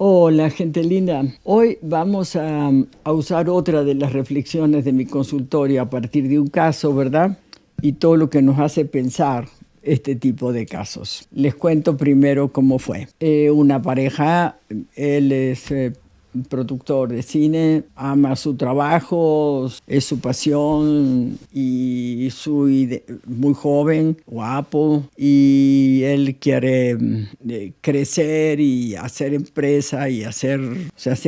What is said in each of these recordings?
Hola, gente linda. Hoy vamos a usar otra de las reflexiones de mi consultorio a partir de un caso, ¿verdad? Y todo lo que nos hace pensar este tipo de casos. Les cuento primero cómo fue. Una pareja, él es productor de cine, ama su trabajo, es su pasión y muy joven, guapo, y él quiere crecer y hacer empresa y hacer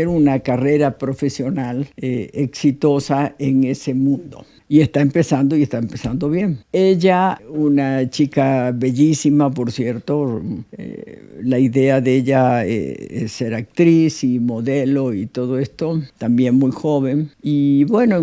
una carrera profesional exitosa en ese mundo. Y está empezando bien. Ella, una chica bellísima, por cierto, la idea de ella es ser actriz y modelo y todo esto, también muy joven. Y bueno,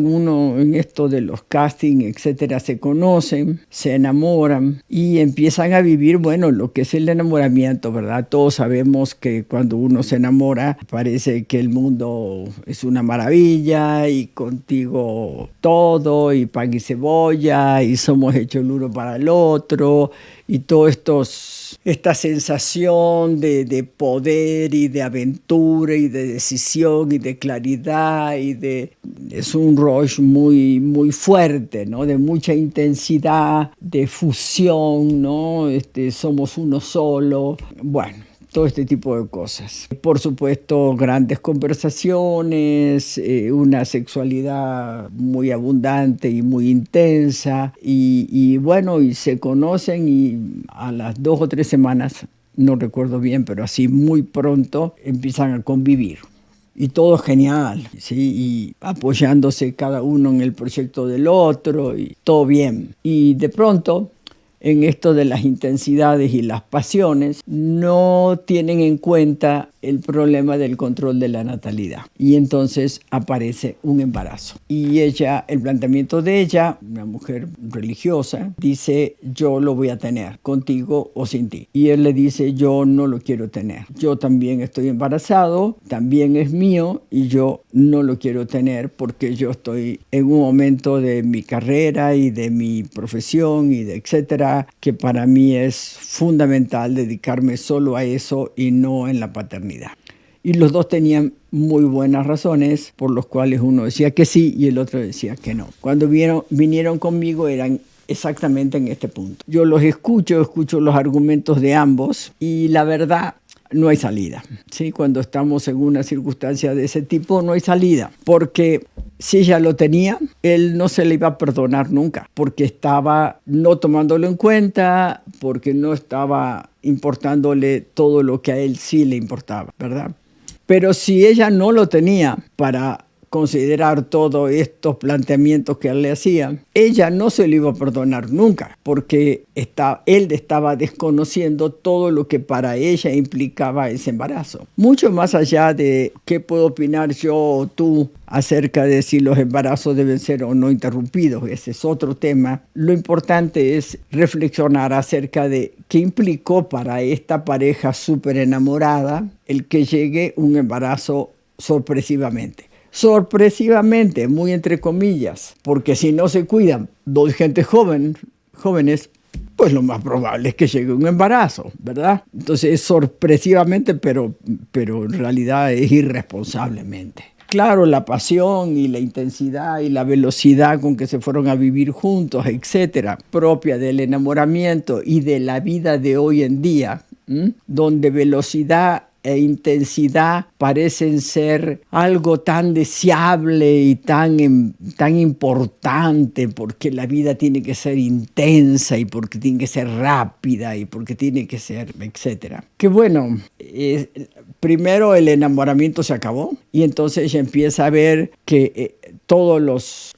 en esto de los castings, etcétera, se conocen, se enamoran y empiezan a vivir, bueno, lo que es el enamoramiento, ¿verdad? Todos sabemos que cuando uno se enamora, parece que el mundo es una maravilla y contigo todo, y pan y cebolla, y somos hechos el uno para el otro, y todo esta sensación de poder y de aventura y de decisión y de claridad es un rush muy, muy fuerte, ¿no? De mucha intensidad, de fusión, ¿no? Somos uno solo. Bueno, todo este tipo de cosas. Por supuesto, grandes conversaciones, una sexualidad muy abundante y muy intensa, y bueno, y se conocen y a las 2 o 3 semanas, no recuerdo bien, pero así muy pronto empiezan a convivir. Y todo genial, ¿sí? Y apoyándose cada uno en el proyecto del otro, y todo bien. Y de pronto, en esto de las intensidades y las pasiones, no tienen en cuenta el problema del control de la natalidad. Y entonces aparece un embarazo. Y ella, el planteamiento de ella, una mujer religiosa, dice: yo lo voy a tener, contigo o sin ti. Y él le dice: yo no lo quiero tener. Yo también estoy embarazado, también es mío, y yo no lo quiero tener porque yo estoy en un momento de mi carrera y de mi profesión y de etcétera, que para mí es fundamental dedicarme solo a eso y no en la paternidad. Y los dos tenían muy buenas razones por las cuales uno decía que sí y el otro decía que no. Cuando vinieron conmigo eran exactamente en este punto. Yo los escucho los argumentos de ambos, y la verdad, no hay salida, ¿sí? Cuando estamos en una circunstancia de ese tipo, no hay salida, porque si ella lo tenía, él no se le iba a perdonar nunca, porque estaba no tomándolo en cuenta, porque no estaba importándole todo lo que a él sí le importaba, ¿verdad? Pero si ella no lo tenía para considerar todos estos planteamientos que él le hacía, ella no se lo iba a perdonar nunca, porque él estaba desconociendo todo lo que para ella implicaba ese embarazo. Mucho más allá de qué puedo opinar yo o tú acerca de si los embarazos deben ser o no interrumpidos, ese es otro tema. Lo importante es reflexionar acerca de qué implicó para esta pareja súper enamorada el que llegue un embarazo sorpresivamente. Sorpresivamente, muy entre comillas, porque si no se cuidan dos gente jóvenes, pues lo más probable es que llegue un embarazo, ¿verdad? Entonces es sorpresivamente, pero en realidad es irresponsablemente. Claro, la pasión y la intensidad y la velocidad con que se fueron a vivir juntos, etcétera, propia del enamoramiento y de la vida de hoy en día, donde velocidad e intensidad parecen ser algo tan deseable y tan importante, porque la vida tiene que ser intensa y porque tiene que ser rápida y porque tiene que ser, etcétera. Que bueno, primero el enamoramiento se acabó y entonces ella empieza a ver que todos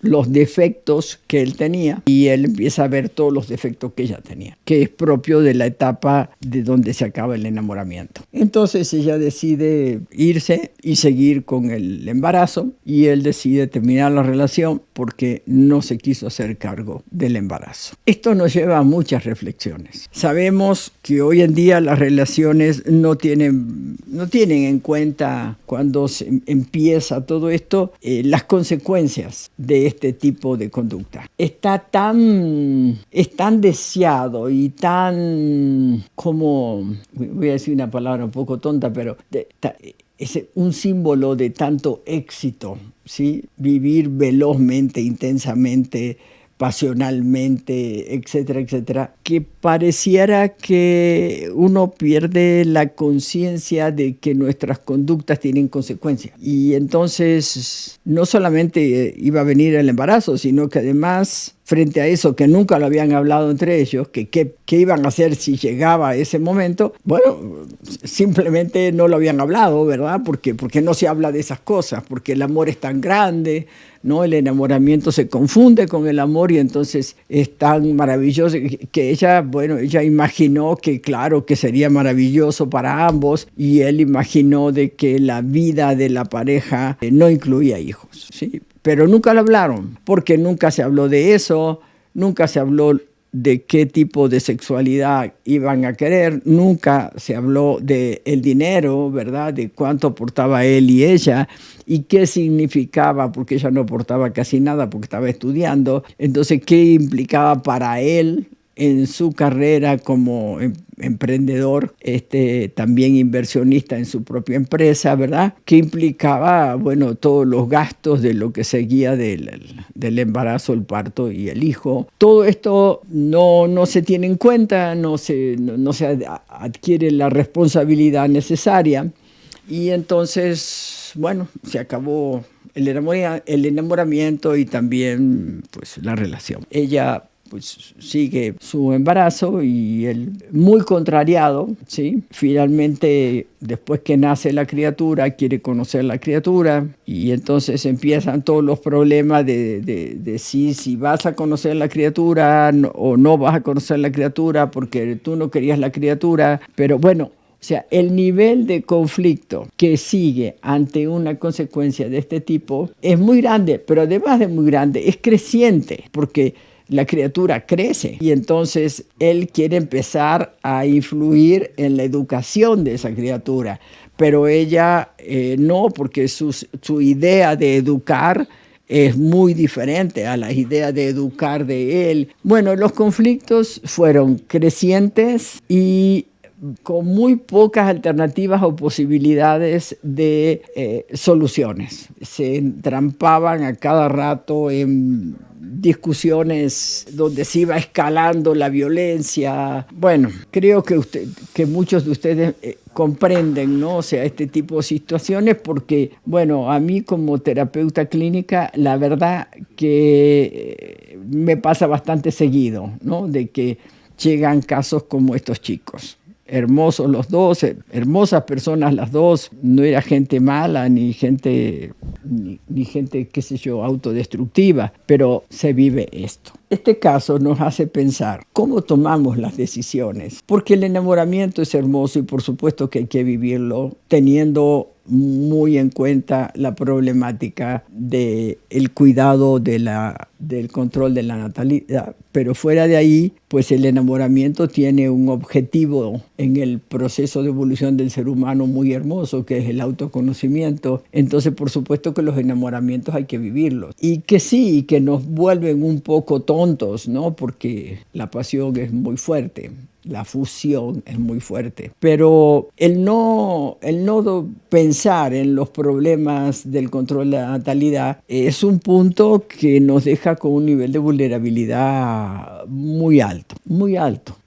los defectos que él tenía, y él empieza a ver todos los defectos que ella tenía, que es propio de la etapa de donde se acaba el enamoramiento. Entonces ella decide irse y seguir con el embarazo, y él decide terminar la relación porque no se quiso hacer cargo del embarazo. Esto nos lleva a muchas reflexiones. Sabemos que hoy en día las relaciones no tienen en cuenta, cuando se empieza todo esto, las consecuencias de este tipo de conducta. Es tan deseado y tan, como, voy a decir una palabra un poco tonta, pero es un símbolo de tanto éxito, ¿sí? Vivir velozmente, intensamente, pasionalmente, etcétera, etcétera, que pareciera que uno pierde la conciencia de que nuestras conductas tienen consecuencias. Y entonces no solamente iba a venir el embarazo, sino que además, frente a eso que nunca lo habían hablado entre ellos, que qué iban a hacer si llegaba ese momento, bueno, simplemente no lo habían hablado, ¿verdad? Porque no se habla de esas cosas, porque el amor es tan grande, ¿no? El enamoramiento se confunde con el amor y entonces es tan maravilloso que ella, bueno, ella imaginó que claro que sería maravilloso para ambos y él imaginó de que la vida de la pareja no incluía hijos, ¿sí? Pero nunca lo hablaron, porque nunca se habló de eso, nunca se habló de qué tipo de sexualidad iban a querer, nunca se habló de el dinero, ¿verdad? De cuánto aportaba él y ella y qué significaba, porque ella no aportaba casi nada porque estaba estudiando, entonces qué implicaba para él en su carrera como emprendedor, también inversionista en su propia empresa, ¿verdad? Que implicaba, bueno, todos los gastos de lo que seguía del embarazo, el parto y el hijo. Todo esto no se tiene en cuenta, no se adquiere la responsabilidad necesaria y entonces, bueno, se acabó el enamoramiento y también pues la relación. Ella pues sigue su embarazo y él muy contrariado, ¿sí? Finalmente, después que nace la criatura, quiere conocer la criatura y entonces empiezan todos los problemas de si vas a conocer la criatura o no vas a conocer la criatura porque tú no querías la criatura, pero bueno, o sea, el nivel de conflicto que sigue ante una consecuencia de este tipo es muy grande, pero además de muy grande, es creciente, porque la criatura crece y entonces él quiere empezar a influir en la educación de esa criatura, pero ella no, porque su idea de educar es muy diferente a la idea de educar de él. Bueno, los conflictos fueron crecientes y con muy pocas alternativas o posibilidades de soluciones. Se entrampaban a cada rato en discusiones donde se iba escalando la violencia. Bueno, creo que muchos de ustedes comprenden, ¿no? O sea, este tipo de situaciones porque, bueno, a mí como terapeuta clínica, la verdad que me pasa bastante seguido, ¿no? De que llegan casos como estos chicos. Hermosos los dos, hermosas personas las dos, no era gente mala ni gente, qué sé yo, autodestructiva, pero se vive esto. Este caso nos hace pensar cómo tomamos las decisiones, porque el enamoramiento es hermoso y por supuesto que hay que vivirlo teniendo muy en cuenta la problemática del cuidado del control de la natalidad. Pero fuera de ahí, pues el enamoramiento tiene un objetivo en el proceso de evolución del ser humano muy hermoso, que es el autoconocimiento. Entonces, por supuesto que los enamoramientos hay que vivirlos. Y que sí, que nos vuelven un poco tontos, ¿no? Porque la pasión es muy fuerte. La fusión es muy fuerte, pero el no pensar en los problemas del control de la natalidad es un punto que nos deja con un nivel de vulnerabilidad muy alto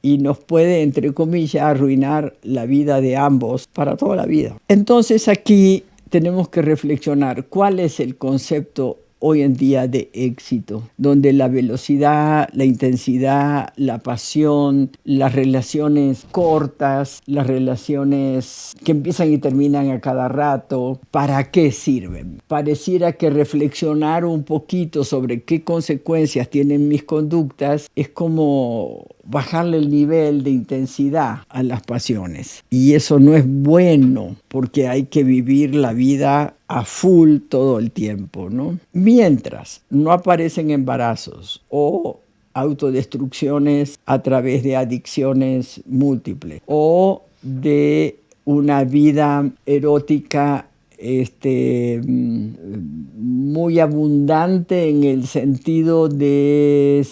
y nos puede, entre comillas, arruinar la vida de ambos para toda la vida. Entonces aquí tenemos que reflexionar cuál es el concepto hoy en día de éxito, donde la velocidad, la intensidad, la pasión, las relaciones cortas, las relaciones que empiezan y terminan a cada rato, ¿para qué sirven? Pareciera que reflexionar un poquito sobre qué consecuencias tienen mis conductas es como bajarle el nivel de intensidad a las pasiones. Y eso no es bueno, porque hay que vivir la vida a full todo el tiempo, ¿no? Mientras no aparecen embarazos o autodestrucciones a través de adicciones múltiples o de una vida erótica muy abundante en el sentido de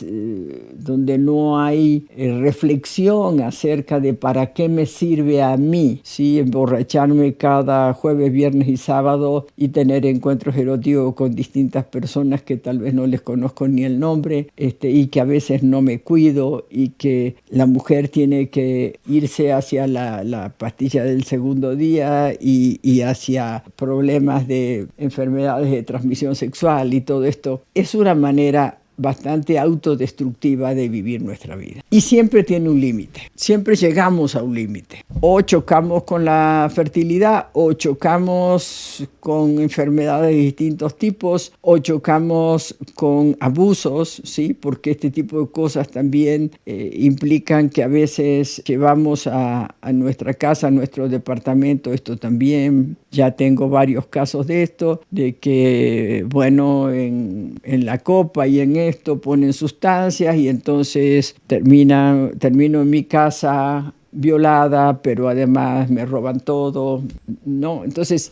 donde no hay reflexión acerca de para qué me sirve a mí, ¿sí? Emborracharme cada jueves, viernes y sábado y tener encuentros eróticos con distintas personas que tal vez no les conozco ni el nombre, y que a veces no me cuido, y que la mujer tiene que irse hacia la pastilla del segundo día y hacia problemas de enfermedades de transmisión sexual, y todo esto es una manera bastante autodestructiva de vivir nuestra vida. Y siempre tiene un límite, siempre llegamos a un límite. O chocamos con la fertilidad, o chocamos con enfermedades de distintos tipos, o chocamos con abusos, ¿sí? Porque este tipo de cosas también implican que a veces llevamos a nuestra casa, a nuestro departamento, esto también. Ya tengo varios casos de esto, de que, bueno, en la copa y en esto ponen sustancias y entonces termino en mi casa violada, pero además me roban todo, ¿no? Entonces,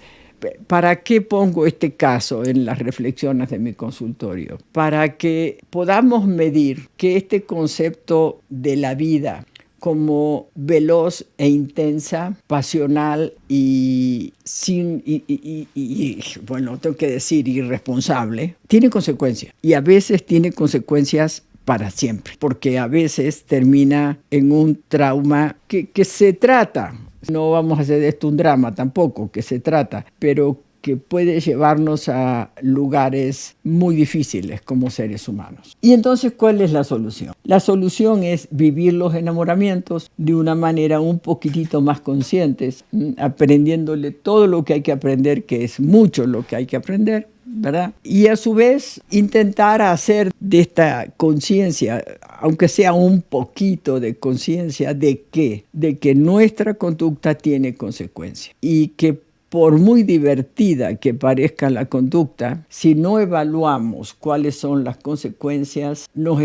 ¿para qué pongo este caso en las reflexiones de mi consultorio? Para que podamos medir que este concepto de la vida como veloz e intensa, pasional y bueno, tengo que decir, irresponsable, tiene consecuencias. Y a veces tiene consecuencias para siempre, porque a veces termina en un trauma que se trata. No vamos a hacer de esto un drama tampoco, que se trata, pero que puede llevarnos a lugares muy difíciles como seres humanos. Y entonces, ¿cuál es la solución? La solución es vivir los enamoramientos de una manera un poquitito más conscientes, aprendiéndole todo lo que hay que aprender, que es mucho lo que hay que aprender, ¿verdad? Y a su vez intentar hacer de esta conciencia, aunque sea un poquito de conciencia, de que nuestra conducta tiene consecuencias y que por muy divertida que parezca la conducta, si no evaluamos cuáles son las consecuencias, nos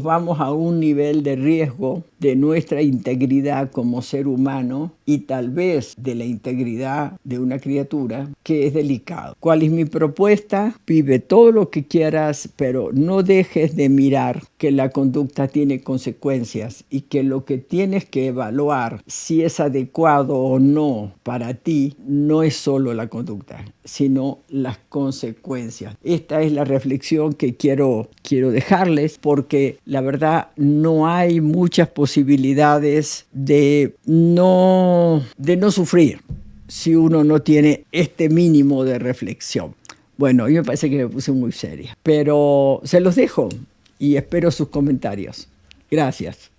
vamos a un nivel de riesgo de nuestra integridad como ser humano y tal vez de la integridad de una criatura, que es delicado. ¿Cuál es mi propuesta? Vive todo lo que quieras, pero no dejes de mirar que la conducta tiene consecuencias y que lo que tienes que evaluar si es adecuado o no para ti no es solo la conducta, sino las consecuencias. Esta es la reflexión que quiero dejarles, porque la verdad no hay muchas posibilidades de no sufrir si uno no tiene este mínimo de reflexión. Bueno, a mí me parece que me puse muy seria, pero se los dejo y espero sus comentarios. Gracias.